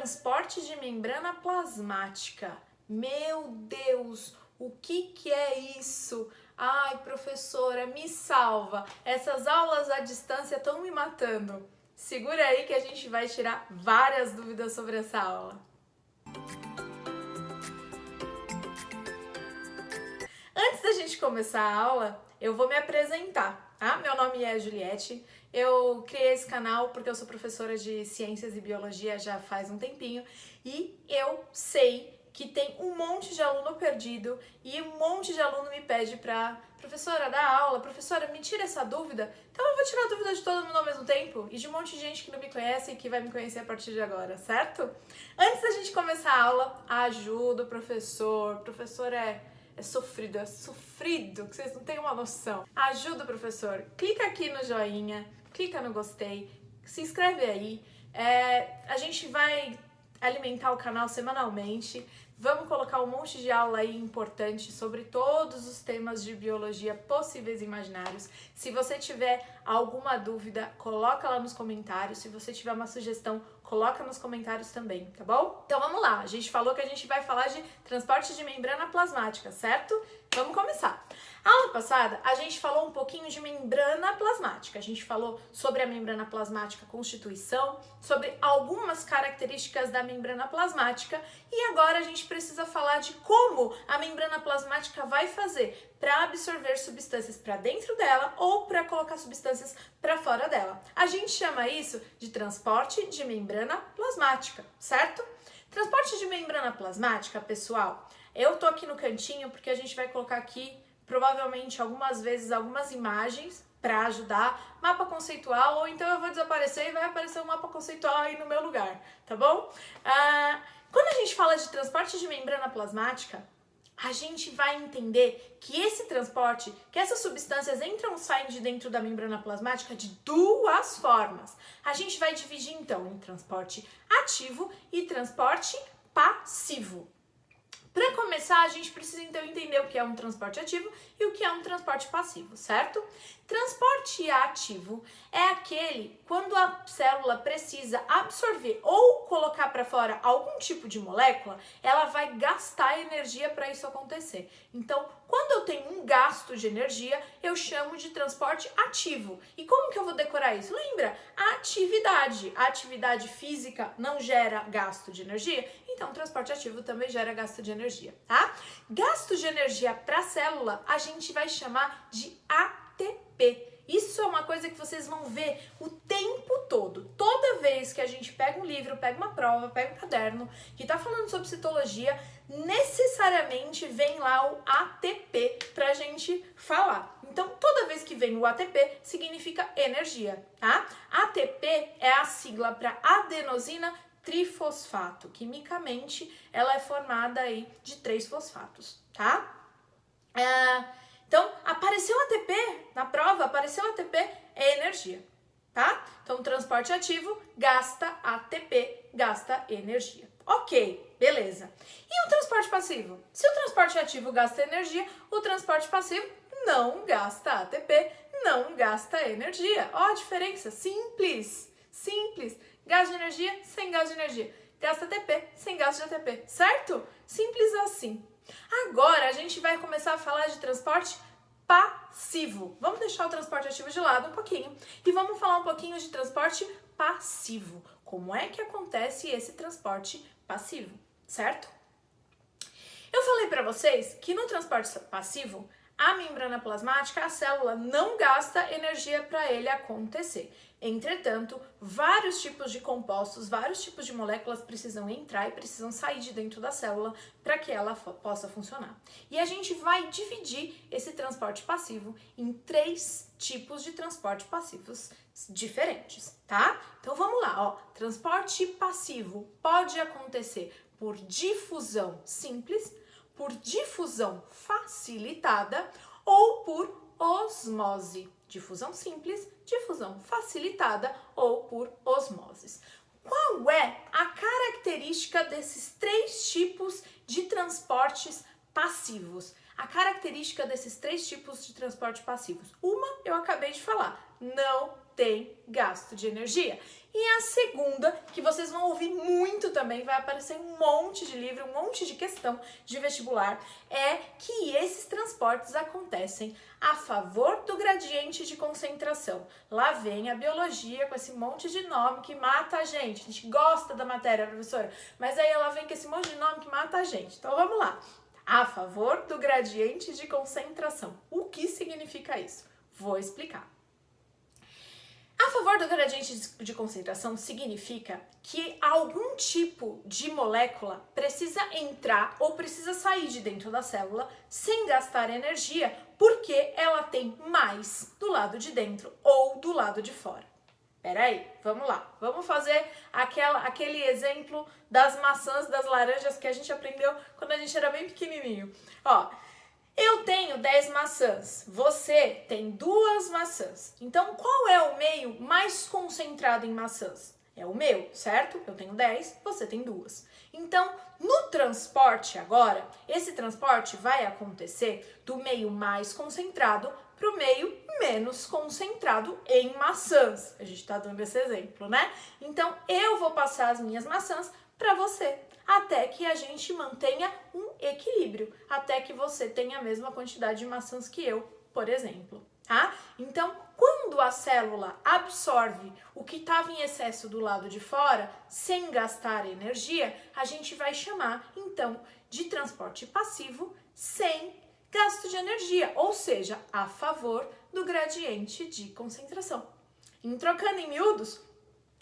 transporte de membrana plasmática. Meu Deus, o que é isso? Ai, professora, me salva. Essas aulas à distância estão me matando. Segura aí que a gente vai tirar várias dúvidas sobre essa aula. Antes da gente começar a aula, eu vou me apresentar, tá? Meu nome é Juliette, eu criei esse canal porque eu sou professora de Ciências e Biologia já faz um tempinho e eu sei que tem um monte de aluno perdido e um monte de aluno me pede pra professora dar aula, professora me tira essa dúvida, então eu vou tirar a dúvida de todo mundo ao mesmo tempo e de um monte de gente que não me conhece e que vai me conhecer a partir de agora, certo? Antes da gente começar a aula, ajuda o professor é sofrido, que vocês não têm uma noção. Ajuda o professor, clica aqui no joinha, clica no gostei, se inscreve aí. A gente vai alimentar o canal semanalmente, vamos colocar um monte de aula aí importante sobre todos os temas de biologia possíveis e imaginários. Se você tiver alguma dúvida, coloca lá nos comentários. Se você tiver uma sugestão, coloca nos comentários também, tá bom? Então vamos lá, a gente falou que a gente vai falar de transporte de membrana plasmática, certo? Vamos começar. A aula passada, a gente falou um pouquinho de membrana plasmática. A gente falou sobre a membrana plasmática constituição, sobre algumas características da membrana plasmática e agora a gente precisa falar de como a membrana plasmática vai fazer para absorver substâncias para dentro dela ou para colocar substâncias para fora dela. A gente chama isso de transporte de membrana plasmática, certo? Transporte de membrana plasmática, pessoal, eu tô aqui no cantinho porque a gente vai colocar aqui provavelmente algumas vezes algumas imagens para ajudar, mapa conceitual, ou então eu vou desaparecer e vai aparecer um mapa conceitual aí no meu lugar, tá bom? Quando a gente fala de transporte de membrana plasmática, a gente vai entender que esse transporte, que essas substâncias entram e saem de dentro da membrana plasmática de duas formas. A gente vai dividir então em transporte ativo e transporte passivo. Para começar, a gente precisa então entender o que é um transporte ativo e o que é um transporte passivo, certo? Transporte ativo é aquele quando a célula precisa absorver ou colocar para fora algum tipo de molécula, ela vai gastar energia para isso acontecer. Então, quando eu tenho um gasto de energia, eu chamo de transporte ativo. E como que eu vou decorar isso? Lembra? A atividade física não gera gasto de energia, então o transporte ativo também gera gasto de energia, tá? Gasto de energia para a célula a gente vai chamar de ATP. Isso é uma coisa que vocês vão ver o tempo todo. Toda vez que a gente pega um livro, pega uma prova, pega um caderno que tá falando sobre citologia, necessariamente vem lá o ATP pra gente falar. Então, toda vez que vem o ATP, significa energia, tá? ATP é a sigla para adenosina trifosfato. Quimicamente, ela é formada aí de 3 fosfatos, tá? Então, apareceu ATP na prova, apareceu ATP, é energia, tá? Então, transporte ativo gasta ATP, gasta energia. Ok, beleza. E o transporte passivo? Se o transporte ativo gasta energia, o transporte passivo não gasta ATP, não gasta energia. Ó a diferença, simples, simples. Gasto de energia sem gasto de energia. Gasta ATP sem gasto de ATP, certo? Simples assim. Agora a gente vai começar a falar de transporte passivo. Vamos deixar o transporte ativo de lado um pouquinho e vamos falar um pouquinho de transporte passivo. Como é que acontece esse transporte passivo, certo? Eu falei para vocês que no transporte passivo, a membrana plasmática, a célula não gasta energia para ele acontecer. Entretanto, vários tipos de compostos, vários tipos de moléculas precisam entrar e precisam sair de dentro da célula para que ela possa funcionar. E a gente vai dividir esse transporte passivo em 3 tipos de transporte passivos diferentes, tá? Então vamos lá, ó. Transporte passivo pode acontecer por difusão simples, por difusão facilitada ou por osmose. Difusão simples, difusão facilitada ou por osmose. Qual é a característica desses 3 tipos de transportes passivos? A característica desses 3 tipos de transporte passivos. Uma eu acabei de falar, não tem gasto de energia. E a segunda, que vocês vão ouvir muito também, vai aparecer um monte de livro, um monte de questão de vestibular, é que esses transportes acontecem a favor do gradiente de concentração. Lá vem a biologia com esse monte de nome que mata a gente gosta da matéria, professora, mas aí ela vem com esse monte de nome que mata a gente. Então vamos lá. A favor do gradiente de concentração. O que significa isso? Vou explicar. A favor do gradiente de concentração significa que algum tipo de molécula precisa entrar ou precisa sair de dentro da célula sem gastar energia, porque ela tem mais do lado de dentro ou do lado de fora. Peraí, vamos lá. Vamos fazer aquele exemplo das maçãs, das laranjas que a gente aprendeu quando a gente era bem pequenininho. Ó, eu tenho 10 maçãs, você tem 2 maçãs. Então, qual é o meio mais concentrado em maçãs? É o meu, certo? Eu tenho 10, você tem 2. Então, no transporte agora, esse transporte vai acontecer do meio mais concentrado para o meio menos concentrado em maçãs. A gente está dando esse exemplo, né? Então, eu vou passar as minhas maçãs para você, até que a gente mantenha um equilíbrio, até que você tenha a mesma quantidade de maçãs que eu, por exemplo, tá? Então, quando a célula absorve o que estava em excesso do lado de fora, sem gastar energia, a gente vai chamar, então, de transporte passivo sem gasto de energia, ou seja, a favor do gradiente de concentração. Trocando em miúdos,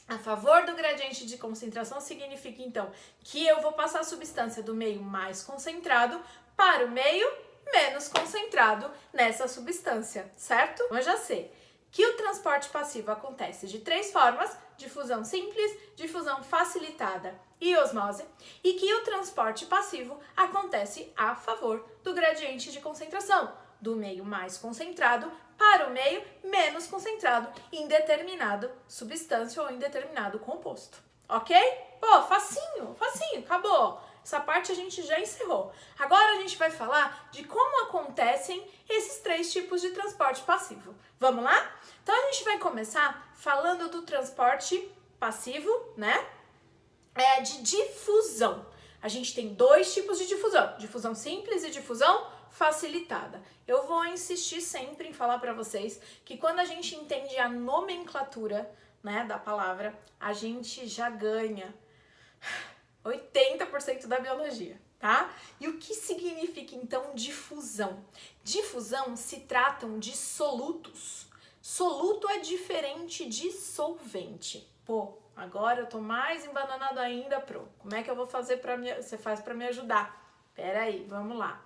a favor do gradiente de concentração significa, então, que eu vou passar a substância do meio mais concentrado para o meio menos concentrado nessa substância, certo? Eu já sei que o transporte passivo acontece de 3 formas: difusão simples, difusão facilitada e osmose, e que o transporte passivo acontece a favor do gradiente de concentração, do meio mais concentrado para o meio menos concentrado em determinada substância ou em determinado composto. Ok? Pô, facinho, facinho, acabou. Essa parte a gente já encerrou. Agora a gente vai falar de como acontecem esses 3 tipos de transporte passivo. Vamos lá? Então a gente vai começar falando do transporte passivo, né? De difusão. A gente tem 2 tipos de difusão: difusão simples e difusão facilitada. Eu vou insistir sempre em falar para vocês que quando a gente entende a nomenclatura, né, da palavra, a gente já ganha 80% da biologia, tá? E o que significa então difusão? Difusão se tratam de solutos. Soluto é diferente de solvente. Pô, agora eu tô mais embananado ainda, Pro. Como é que eu vou fazer você faz para me ajudar? Pera aí, vamos lá.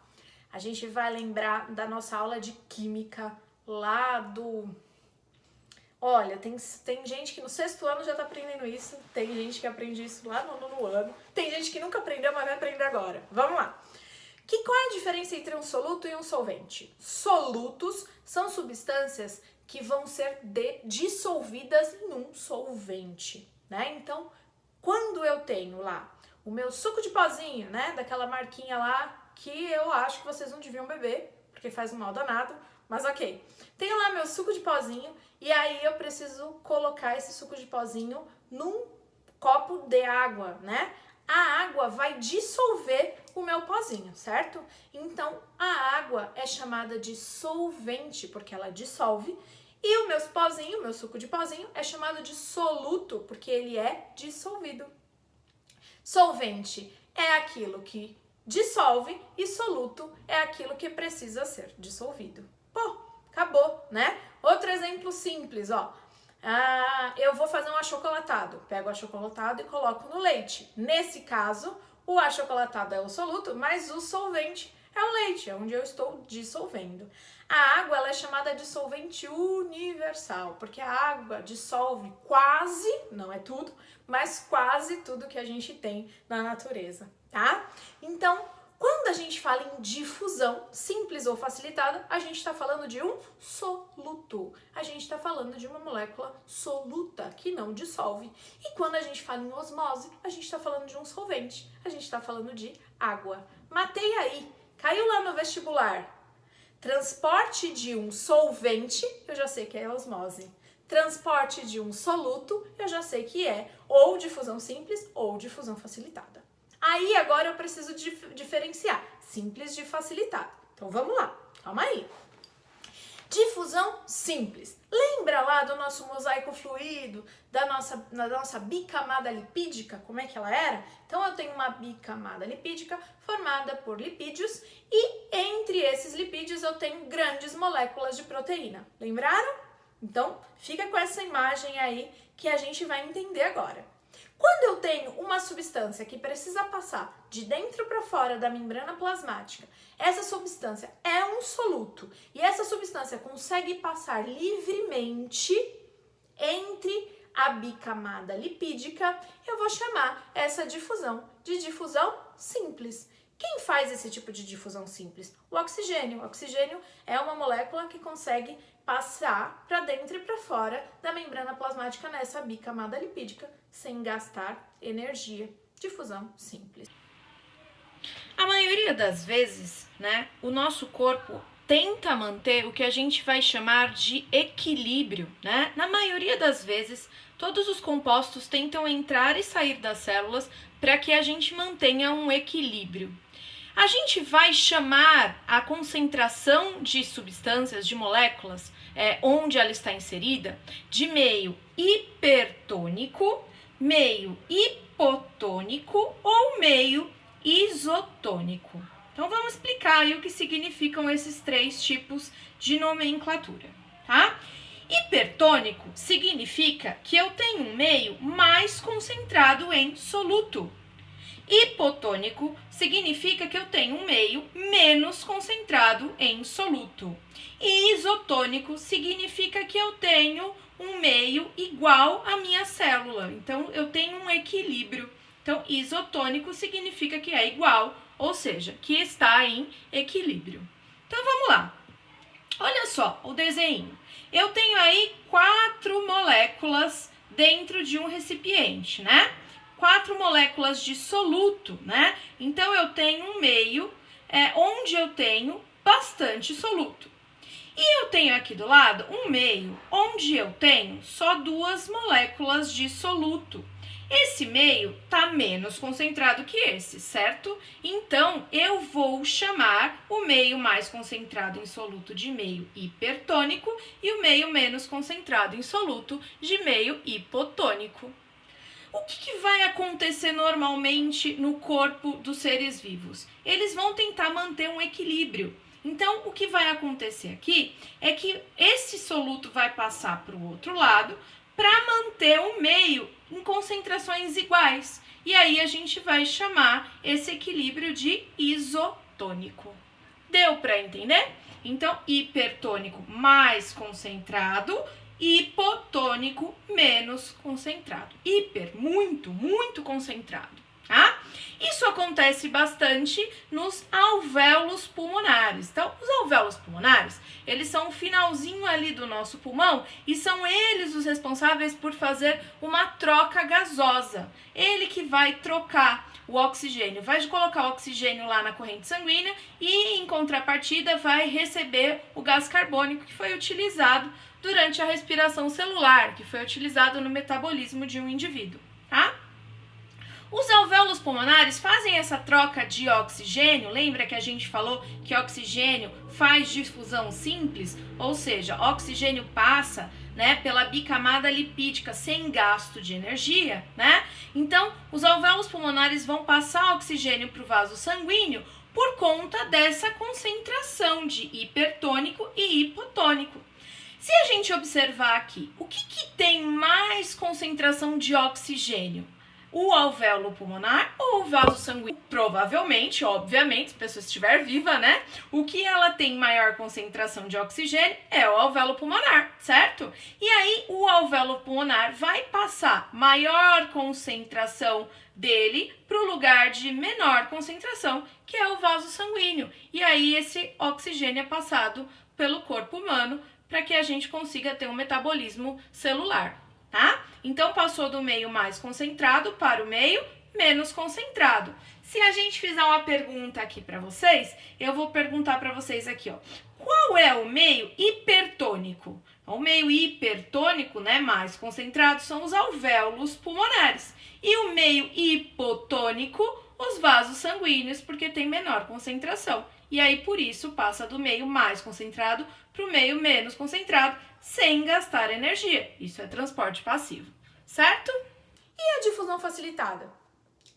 A gente vai lembrar da nossa aula de química lá do... Olha, tem gente que no 6º ano já tá aprendendo isso, tem gente que aprende isso lá no 9º ano, tem gente que nunca aprendeu, mas vai aprender agora. Vamos lá. Qual é a diferença entre um soluto e um solvente? Solutos são substâncias que vão ser dissolvidas em um solvente, né? Então, quando eu tenho lá o meu suco de pozinho, né, daquela marquinha lá, que eu acho que vocês não deviam beber, porque faz um mal danado, mas ok. Tenho lá meu suco de pozinho e aí eu preciso colocar esse suco de pozinho num copo de água, né? A água vai dissolver o meu pozinho, certo? Então, a água é chamada de solvente, porque ela dissolve, e o meu pozinho, meu suco de pozinho, é chamado de soluto, porque ele é dissolvido. Solvente é aquilo que dissolve e soluto é aquilo que precisa ser dissolvido. Pô, acabou, né? Outro exemplo simples, ó. Eu vou fazer um achocolatado. Pego o achocolatado e coloco no leite. Nesse caso, o achocolatado é o soluto, mas o solvente é o leite, é onde eu estou dissolvendo. A água ela é chamada de solvente universal, porque a água dissolve quase, não é tudo, mas quase tudo que a gente tem na natureza, tá? Então, quando a gente fala em difusão, simples ou facilitada, a gente está falando de um soluto. A gente está falando de uma molécula soluta, que não dissolve. E quando a gente fala em osmose, a gente está falando de um solvente. A gente está falando de água. Matei aí. Caiu lá no vestibular. Transporte de um solvente, eu já sei que é osmose. transporte de um soluto, eu já sei que é ou difusão simples ou difusão facilitada. Aí agora eu preciso diferenciar simples de facilitada. Então vamos lá, calma aí. Difusão simples. Lembra lá do nosso mosaico fluido, da nossa bicamada lipídica, como é que ela era? Então eu tenho uma bicamada lipídica formada por lipídios e entre esses lipídios eu tenho grandes moléculas de proteína. Lembraram? Então fica com essa imagem aí que a gente vai entender agora. Quando eu tenho uma substância que precisa passar de dentro para fora da membrana plasmática, essa substância é um soluto e essa substância consegue passar livremente entre a bicamada lipídica, eu vou chamar essa difusão de difusão simples. Quem faz esse tipo de difusão simples? O oxigênio. O oxigênio é uma molécula que consegue passar para dentro e para fora da membrana plasmática nessa bicamada lipídica sem gastar energia. Difusão simples. A maioria das vezes, né, o nosso corpo tenta manter o que a gente vai chamar de equilíbrio, né? Na maioria das vezes, todos os compostos tentam entrar e sair das células para que a gente mantenha um equilíbrio. A gente vai chamar a concentração de substâncias, de moléculas, onde ela está inserida, de meio hipertônico, meio hipotônico ou meio isotônico. Então vamos explicar aí o que significam esses três tipos de nomenclatura, tá? Hipertônico significa que eu tenho um meio mais concentrado em soluto. Hipotônico significa que eu tenho um meio menos concentrado em soluto. E isotônico significa que eu tenho um meio igual à minha célula. Então, eu tenho um equilíbrio. Então, isotônico significa que é igual, ou seja, que está em equilíbrio. Então, vamos lá. Olha só o desenho. Eu tenho aí 4 moléculas dentro de um recipiente, né? 4 moléculas de soluto, né? Então, eu tenho um meio onde eu tenho bastante soluto. E eu tenho aqui do lado um meio onde eu tenho só 2 moléculas de soluto. Esse meio está menos concentrado que esse, certo? Então, eu vou chamar o meio mais concentrado em soluto de meio hipertônico e o meio menos concentrado em soluto de meio hipotônico. O que vai acontecer normalmente no corpo dos seres vivos? Eles vão tentar manter um equilíbrio. Então, o que vai acontecer aqui é que esse soluto vai passar para o outro lado para manter o meio em concentrações iguais. E aí a gente vai chamar esse equilíbrio de isotônico. Deu para entender? Então, hipertônico mais concentrado, hipotônico menos concentrado. Hiper, muito concentrado. Tá? Isso acontece bastante nos alvéolos pulmonares. Então, os alvéolos pulmonares, eles são o finalzinho ali do nosso pulmão e são eles os responsáveis por fazer uma troca gasosa. Ele que vai trocar o oxigênio, vai colocar o oxigênio lá na corrente sanguínea e, em contrapartida, vai receber o gás carbônico que foi utilizado durante a respiração celular, que foi utilizado no metabolismo de um indivíduo, tá? Os alvéolos pulmonares fazem essa troca de oxigênio, lembra que a gente falou que oxigênio faz difusão simples? Ou seja, oxigênio passa, né, pela bicamada lipídica sem gasto de energia, né? Então, os alvéolos pulmonares vão passar oxigênio para o vaso sanguíneo por conta dessa concentração de hipertônico e hipotônico. Se a gente observar aqui, o que tem mais concentração de oxigênio? O alvéolo pulmonar ou o vaso sanguíneo? Provavelmente, obviamente, se a pessoa estiver viva, né? O que ela tem maior concentração de oxigênio é o alvéolo pulmonar, certo? E aí, o alvéolo pulmonar vai passar maior concentração dele para o lugar de menor concentração, que é o vaso sanguíneo. E aí, esse oxigênio é passado pelo corpo humano para que a gente consiga ter um metabolismo celular. Tá? Então, passou do meio mais concentrado para o meio menos concentrado. Se a gente fizer uma pergunta aqui para vocês, eu vou perguntar para vocês aqui, ó. Qual é o meio hipertônico? O meio hipertônico, né, mais concentrado, são os alvéolos pulmonares. E o meio hipotônico, os vasos sanguíneos, porque tem menor concentração. E aí, por isso, passa do meio mais concentrado para o meio menos concentrado, sem gastar energia. Isso é transporte passivo, certo? E a difusão facilitada?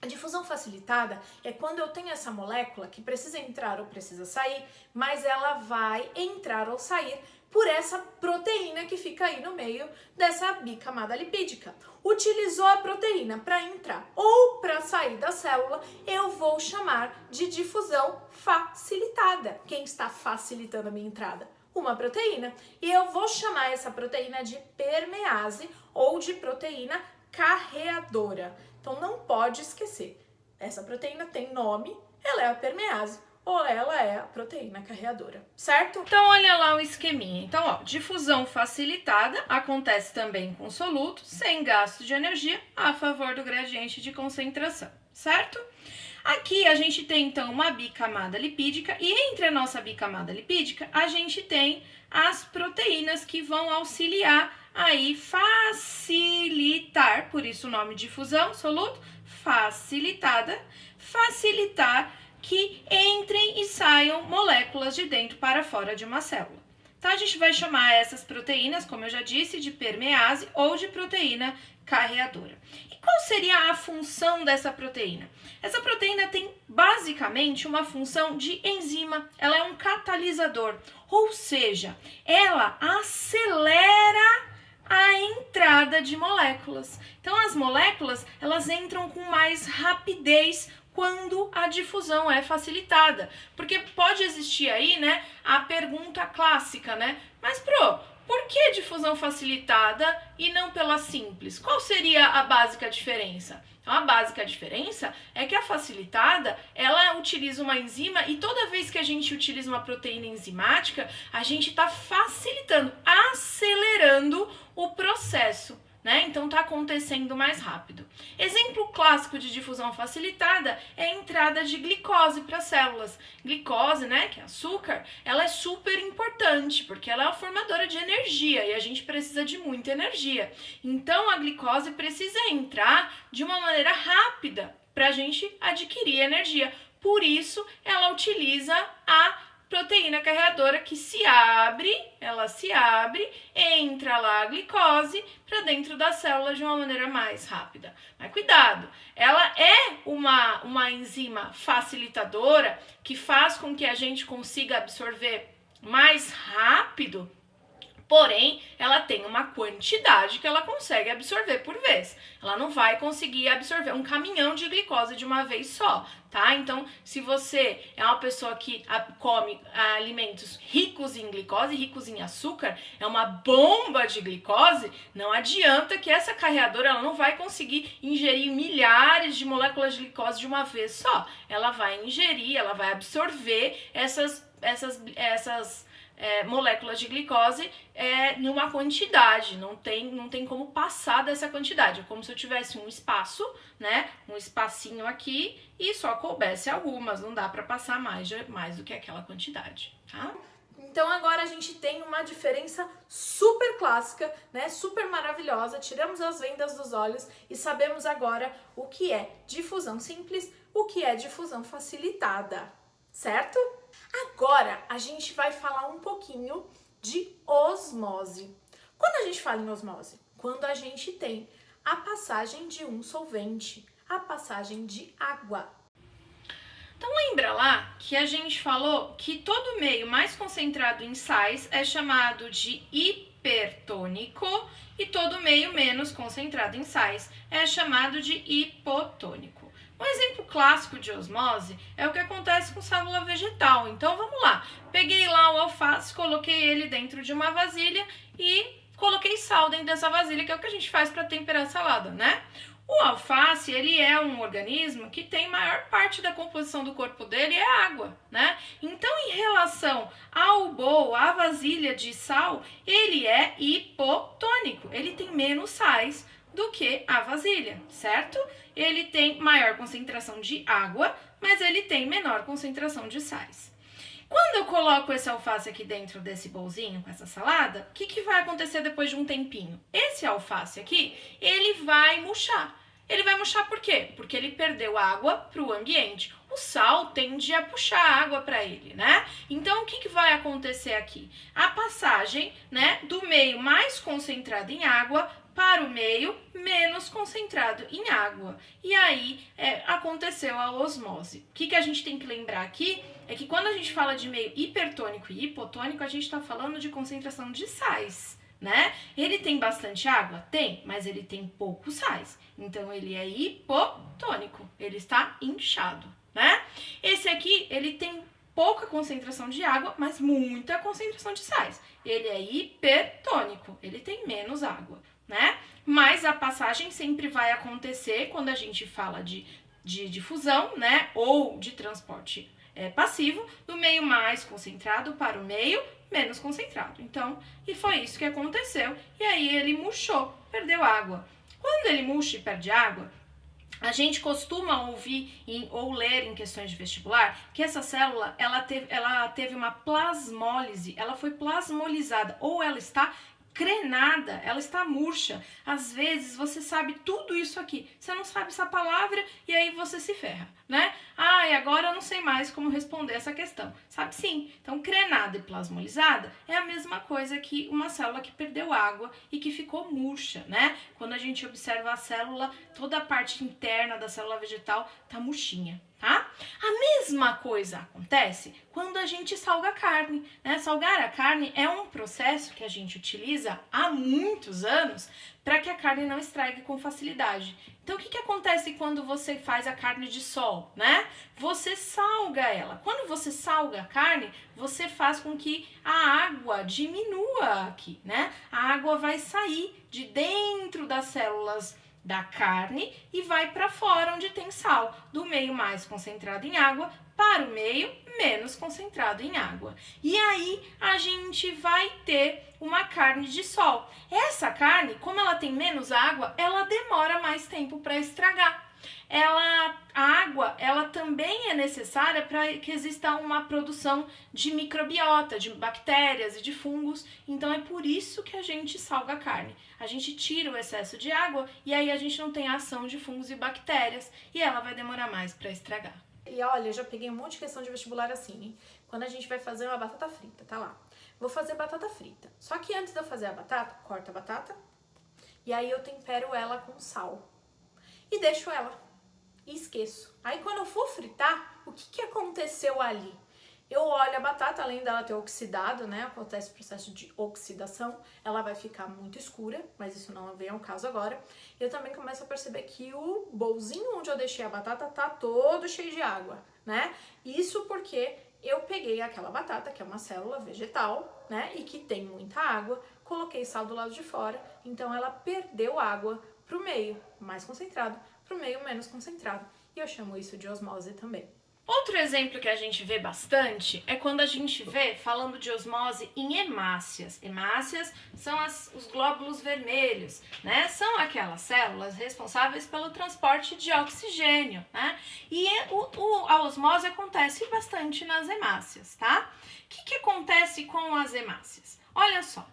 A difusão facilitada é quando eu tenho essa molécula que precisa entrar ou precisa sair, mas ela vai entrar ou sair por essa proteína que fica aí no meio dessa bicamada lipídica. Utilizou a proteína para entrar ou para sair da célula, eu vou chamar de difusão facilitada. Quem está facilitando a minha entrada? Uma proteína. E eu vou chamar essa proteína de permease ou de proteína carreadora. Então não pode esquecer, essa proteína tem nome, ela é a permease ou ela é a proteína carreadora, certo? Então olha lá o esqueminha. Então, ó, difusão facilitada acontece também com soluto, sem gasto de energia, a favor do gradiente de concentração, certo? Aqui a gente tem então uma bicamada lipídica e entre a nossa bicamada lipídica a gente tem as proteínas que vão auxiliar aí facilitar, por isso o nome difusão, soluto, facilitada, facilitar que entrem e saiam moléculas de dentro para fora de uma célula. Então a gente vai chamar essas proteínas, como eu já disse, de permease ou de proteína carreadora. E qual seria a função dessa proteína? Essa proteína tem basicamente uma função de enzima, ela é um catalisador, ou seja, ela acelera a entrada de moléculas. Então as moléculas, elas entram com mais rapidez quando a difusão é facilitada. Porque pode existir aí, né, a pergunta clássica, né? Mas, por que difusão facilitada e não pela simples? Qual seria a básica diferença? Então, a básica diferença é que a facilitada, ela utiliza uma enzima e toda vez que a gente utiliza uma proteína enzimática, a gente está facilitando, acelerando o processo, né? Então está acontecendo mais rápido. Exemplo clássico de difusão facilitada é a entrada de glicose para as células. Glicose, né, que é açúcar, ela é super importante porque ela é a formadora de energia e a gente precisa de muita energia. Então a glicose precisa entrar de uma maneira rápida para a gente adquirir energia. Por isso ela utiliza a proteína carreadora que ela se abre, entra lá a glicose para dentro da célula de uma maneira mais rápida. Mas cuidado, ela é uma enzima facilitadora que faz com que a gente consiga absorver mais rápido, porém, ela tem uma quantidade que ela consegue absorver por vez. Ela não vai conseguir absorver um caminhão de glicose de uma vez só, tá? Então, se você é uma pessoa que come alimentos ricos em glicose, ricos em açúcar, é uma bomba de glicose, não adianta que essa carreadora ela não vai conseguir ingerir milhares de moléculas de glicose de uma vez só. Ela vai ingerir, ela vai absorver essas moléculas de glicose numa quantidade, não tem como passar dessa quantidade. É como se eu tivesse um espaço, né, um espacinho aqui e só coubesse algumas, não dá para passar mais do que aquela quantidade, tá? Então agora a gente tem uma diferença super clássica, né, super maravilhosa, tiramos as vendas dos olhos e sabemos agora o que é difusão simples, o que é difusão facilitada, certo? Agora a gente vai falar um pouquinho de osmose. Quando a gente fala em osmose? Quando a gente tem a passagem de um solvente, a passagem de água. Então lembra lá que a gente falou que todo meio mais concentrado em sais é chamado de hipertônico e todo meio menos concentrado em sais é chamado de hipotônico. Um exemplo clássico de osmose é o que acontece com célula vegetal. Então vamos lá, peguei lá o alface, coloquei ele dentro de uma vasilha e coloquei sal dentro dessa vasilha, que é o que a gente faz para temperar a salada, né? O alface, ele é um organismo que tem maior parte da composição do corpo dele é água, né? Então, em relação ao bowl, à vasilha de sal, ele é hipotônico, ele tem menos sais do que a vasilha, certo? Ele tem maior concentração de água, mas ele tem menor concentração de sais. Quando eu coloco esse alface aqui dentro desse bolzinho com essa salada, o que vai acontecer depois de um tempinho? Esse alface aqui, ele vai murchar. Ele vai murchar por quê? Porque ele perdeu água para o ambiente. O sal tende a puxar água para ele, né? Então, o que vai acontecer aqui? A passagem, né, do meio mais concentrado em água para o meio menos concentrado em água. E aí, aconteceu a osmose. O que a gente tem que lembrar aqui é que quando a gente fala de meio hipertônico e hipotônico, a gente está falando de concentração de sais, né? Ele tem bastante água? Tem, mas ele tem poucos sais. Então, ele é hipotônico, ele está inchado, né? Esse aqui, ele tem pouca concentração de água, mas muita concentração de sais. Ele é hipertônico, ele tem menos água, né? Mas a passagem sempre vai acontecer quando a gente fala de difusão, né? Ou de transporte passivo, do meio mais concentrado para o meio menos concentrado. Então, e foi isso que aconteceu. E aí ele murchou, perdeu água. Quando ele murcha e perde água, a gente costuma ouvir ou ler em questões de vestibular que essa célula ela teve uma plasmólise, ela foi plasmolizada ou ela está crenada, ela está murcha. Às vezes você sabe tudo isso aqui, você não sabe essa palavra e aí você se ferra, né? Ah, e agora eu não sei mais como responder essa questão. Sabe sim. Então, crenada e plasmolizada é a mesma coisa que uma célula que perdeu água e que ficou murcha, né? Quando a gente observa a célula, toda a parte interna da célula vegetal tá murchinha, tá? A mesma coisa acontece quando a gente salga a carne, né? Salgar a carne é um processo que a gente utiliza há muitos anos para que a carne não estrague com facilidade. Então, o que acontece quando você faz a carne de sol, né? Você salga ela. Quando você salga a carne, você faz com que a água diminua aqui, né? A água vai sair de dentro das células da carne e vai para fora onde tem sal, do meio mais concentrado em água para o meio menos concentrado em água. E aí a gente vai ter uma carne de sol. Essa carne, como ela tem menos água, ela demora mais tempo para estragar. A água, ela também é necessária para que exista uma produção de microbiota, de bactérias e de fungos. Então é por isso que a gente salga a carne. A gente tira o excesso de água e aí a gente não tem a ação de fungos e bactérias e ela vai demorar mais para estragar. E olha, eu já peguei um monte de questão de vestibular assim, hein? Quando a gente vai fazer uma batata frita, tá lá. Vou fazer batata frita. Só que antes de eu fazer a batata, corto a batata e aí eu tempero ela com sal. E deixo ela. E esqueço. Aí quando eu for fritar, o que aconteceu ali? Eu olho a batata, além dela ter oxidado, né? Acontece o processo de oxidação, ela vai ficar muito escura, mas isso não vem ao caso agora. Eu também começo a perceber que o bolzinho onde eu deixei a batata tá todo cheio de água, né? Isso porque eu peguei aquela batata, que é uma célula vegetal, né? E que tem muita água, coloquei sal do lado de fora, então ela perdeu água pro meio mais concentrado, pro meio menos concentrado. E eu chamo isso de osmose também. Outro exemplo que a gente vê bastante é quando a gente vê falando de osmose em hemácias. Hemácias são os glóbulos vermelhos, né? São aquelas células responsáveis pelo transporte de oxigênio, né? E a osmose acontece bastante nas hemácias, tá? O que acontece com as hemácias? Olha só.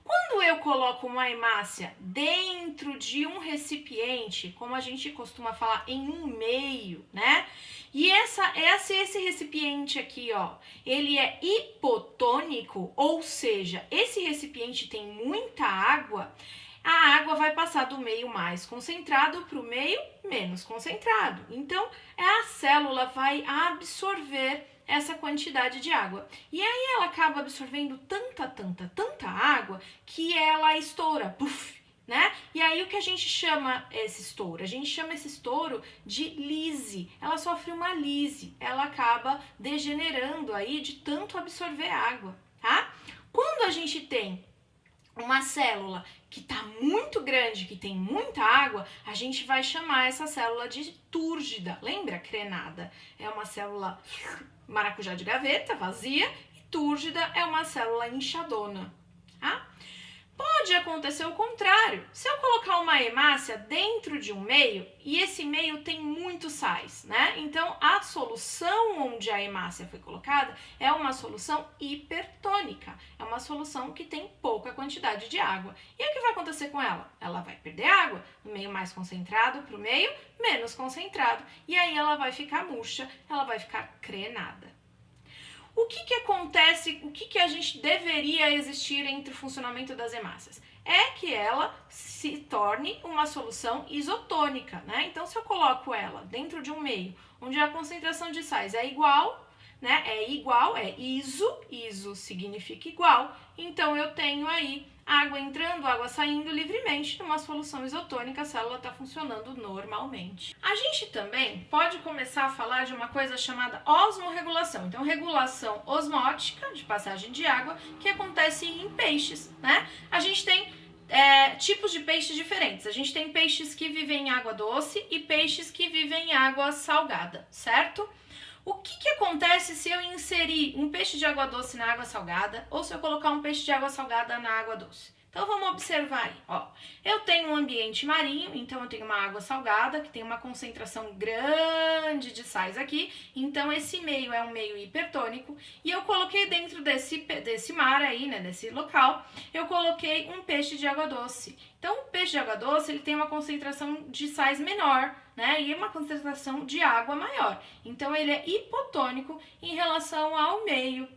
Quando eu coloco uma hemácia dentro de um recipiente, como a gente costuma falar, em um meio, né? E esse recipiente aqui, ó, ele é hipotônico, ou seja, esse recipiente tem muita água, a água vai passar do meio mais concentrado para o meio menos concentrado. Então, a célula vai absorver essa quantidade de água. E aí ela acaba absorvendo tanta água que ela estoura, puff, né? E aí o que a gente chama esse estouro? A gente chama esse estouro de lise. Ela sofre uma lise, ela acaba degenerando aí de tanto absorver água, tá? Quando a gente tem uma célula que está muito grande, que tem muita água, a gente vai chamar essa célula de túrgida. Lembra? Crenada é uma célula maracujá de gaveta, vazia, e túrgida é uma célula inchadona, tá? Pode acontecer o contrário. Se eu colocar uma hemácia dentro de um meio e esse meio tem muitos sais, né? Então a solução onde a hemácia foi colocada é uma solução hipertônica. É uma solução que tem pouca quantidade de água. E o que vai acontecer com ela? Ela vai perder água do meio mais concentrado para o meio menos concentrado. E aí ela vai ficar murcha, ela vai ficar crenada. O que acontece, o que a gente deveria existir entre o funcionamento das hemácias? É que ela se torne uma solução isotônica, né? Então, se eu coloco ela dentro de um meio onde a concentração de sais é igual, né? É iso significa igual, então eu tenho aí água entrando, água saindo livremente numa solução isotônica, a célula está funcionando normalmente. A gente também pode começar a falar de uma coisa chamada osmorregulação. Então, regulação osmótica, de passagem de água, que acontece em peixes, né? A gente tem tipos de peixes diferentes. A gente tem peixes que vivem em água doce e peixes que vivem em água salgada, certo? O que acontece se eu inserir um peixe de água doce na água salgada ou se eu colocar um peixe de água salgada na água doce? Então vamos observar aí, ó. Eu tenho um ambiente marinho, então eu tenho uma água salgada que tem uma concentração grande de sais aqui, então esse meio é um meio hipertônico e eu coloquei dentro desse mar aí, né, desse local, eu coloquei um peixe de água doce. Então o peixe de água doce, ele tem uma concentração de sais menor, né, e uma concentração de água maior. Então ele é hipotônico em relação ao meio.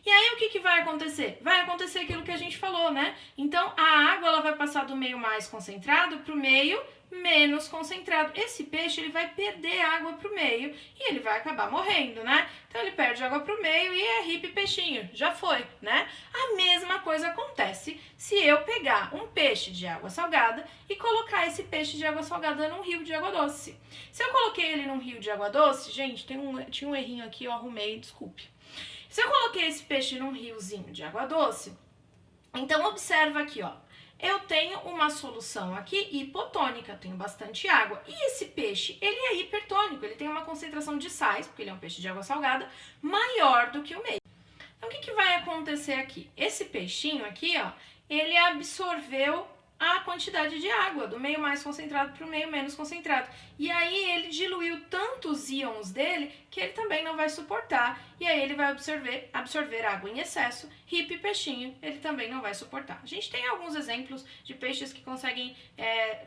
E aí o que vai acontecer? Vai acontecer aquilo que a gente falou, né? Então a água ela vai passar do meio mais concentrado para o meio menos concentrado. Esse peixe ele vai perder água para o meio e ele vai acabar morrendo, né? Então ele perde água para o meio e é hippie peixinho, já foi, né? A mesma coisa acontece se eu pegar um peixe de água salgada e colocar esse peixe de água salgada num rio de água doce. Se eu coloquei ele num rio de água doce, gente, tinha um errinho aqui, eu arrumei, desculpe. Se eu coloquei esse peixe num riozinho de água doce, então observa aqui, ó. Eu tenho uma solução aqui hipotônica, eu tenho bastante água. E esse peixe, ele é hipertônico, ele tem uma concentração de sais, porque ele é um peixe de água salgada, maior do que o meio. Então o que vai acontecer aqui? Esse peixinho aqui, ó, ele absorveu a quantidade de água, do meio mais concentrado para o meio menos concentrado. E aí ele diluiu tanto os íons dele que ele também não vai suportar. E aí ele vai absorver água em excesso. Hippie peixinho, ele também não vai suportar. A gente tem alguns exemplos de peixes que conseguem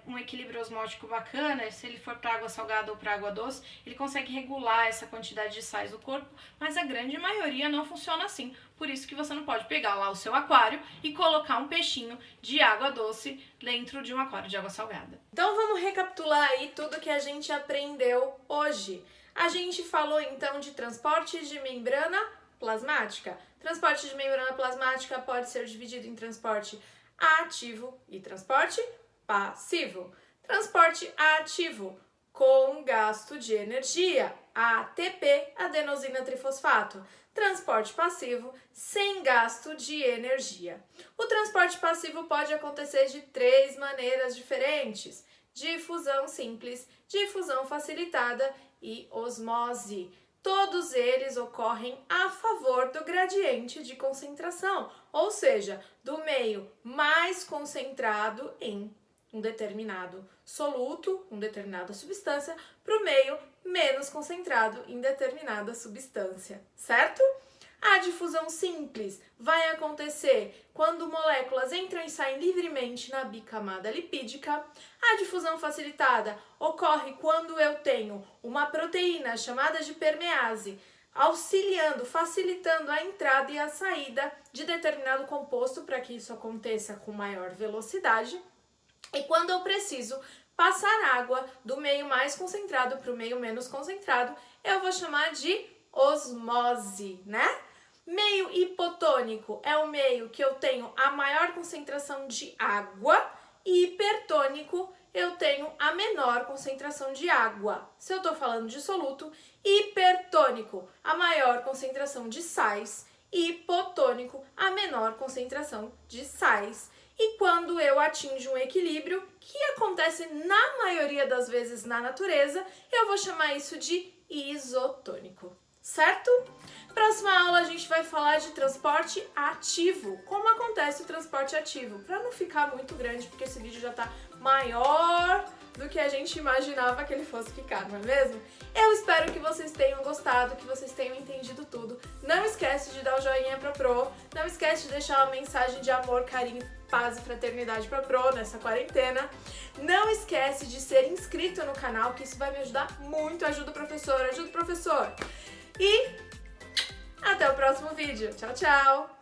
um equilíbrio osmótico bacana. Se ele for para água salgada ou para água doce, ele consegue regular essa quantidade de sais do corpo. Mas a grande maioria não funciona assim. Por isso que você não pode pegar lá o seu aquário e colocar um peixinho de água doce dentro de um aquário de água salgada. Então vamos recapitular aí tudo que a gente aprendeu hoje. A gente falou então de transporte de membrana plasmática. Transporte de membrana plasmática pode ser dividido em transporte ativo e transporte passivo. Transporte ativo com gasto de energia, ATP, adenosina trifosfato. Transporte passivo sem gasto de energia. O transporte passivo pode acontecer de 3 maneiras diferentes: difusão simples, difusão facilitada e osmose. Todos eles ocorrem a favor do gradiente de concentração, ou seja, do meio mais concentrado em um determinado soluto, uma determinada substância, para o meio menos concentrado em determinada substância, certo? A difusão simples vai acontecer quando moléculas entram e saem livremente na bicamada lipídica. A difusão facilitada ocorre quando eu tenho uma proteína chamada de permease auxiliando, facilitando a entrada e a saída de determinado composto para que isso aconteça com maior velocidade. E quando eu preciso passar água do meio mais concentrado para o meio menos concentrado, eu vou chamar de osmose, né? Meio hipotônico é o meio que eu tenho a maior concentração de água e hipertônico eu tenho a menor concentração de água. Se eu estou falando de soluto, hipertônico, a maior concentração de sais, hipotônico, a menor concentração de sais. E quando eu atinjo um equilíbrio, que acontece na maioria das vezes na natureza, eu vou chamar isso de isotônico, certo? Próxima aula a gente vai falar de transporte ativo, como acontece o transporte ativo, para não ficar muito grande, porque esse vídeo já tá maior do que a gente imaginava que ele fosse ficar, não é mesmo? Eu espero que vocês tenham gostado, que vocês tenham entendido tudo. Não esquece de dar o joinha pra Pro, não esquece de deixar uma mensagem de amor, carinho, paz e fraternidade pra Pro nessa quarentena. Não esquece de ser inscrito no canal, que isso vai me ajudar muito, ajuda o professor. E até o próximo vídeo. Tchau, tchau!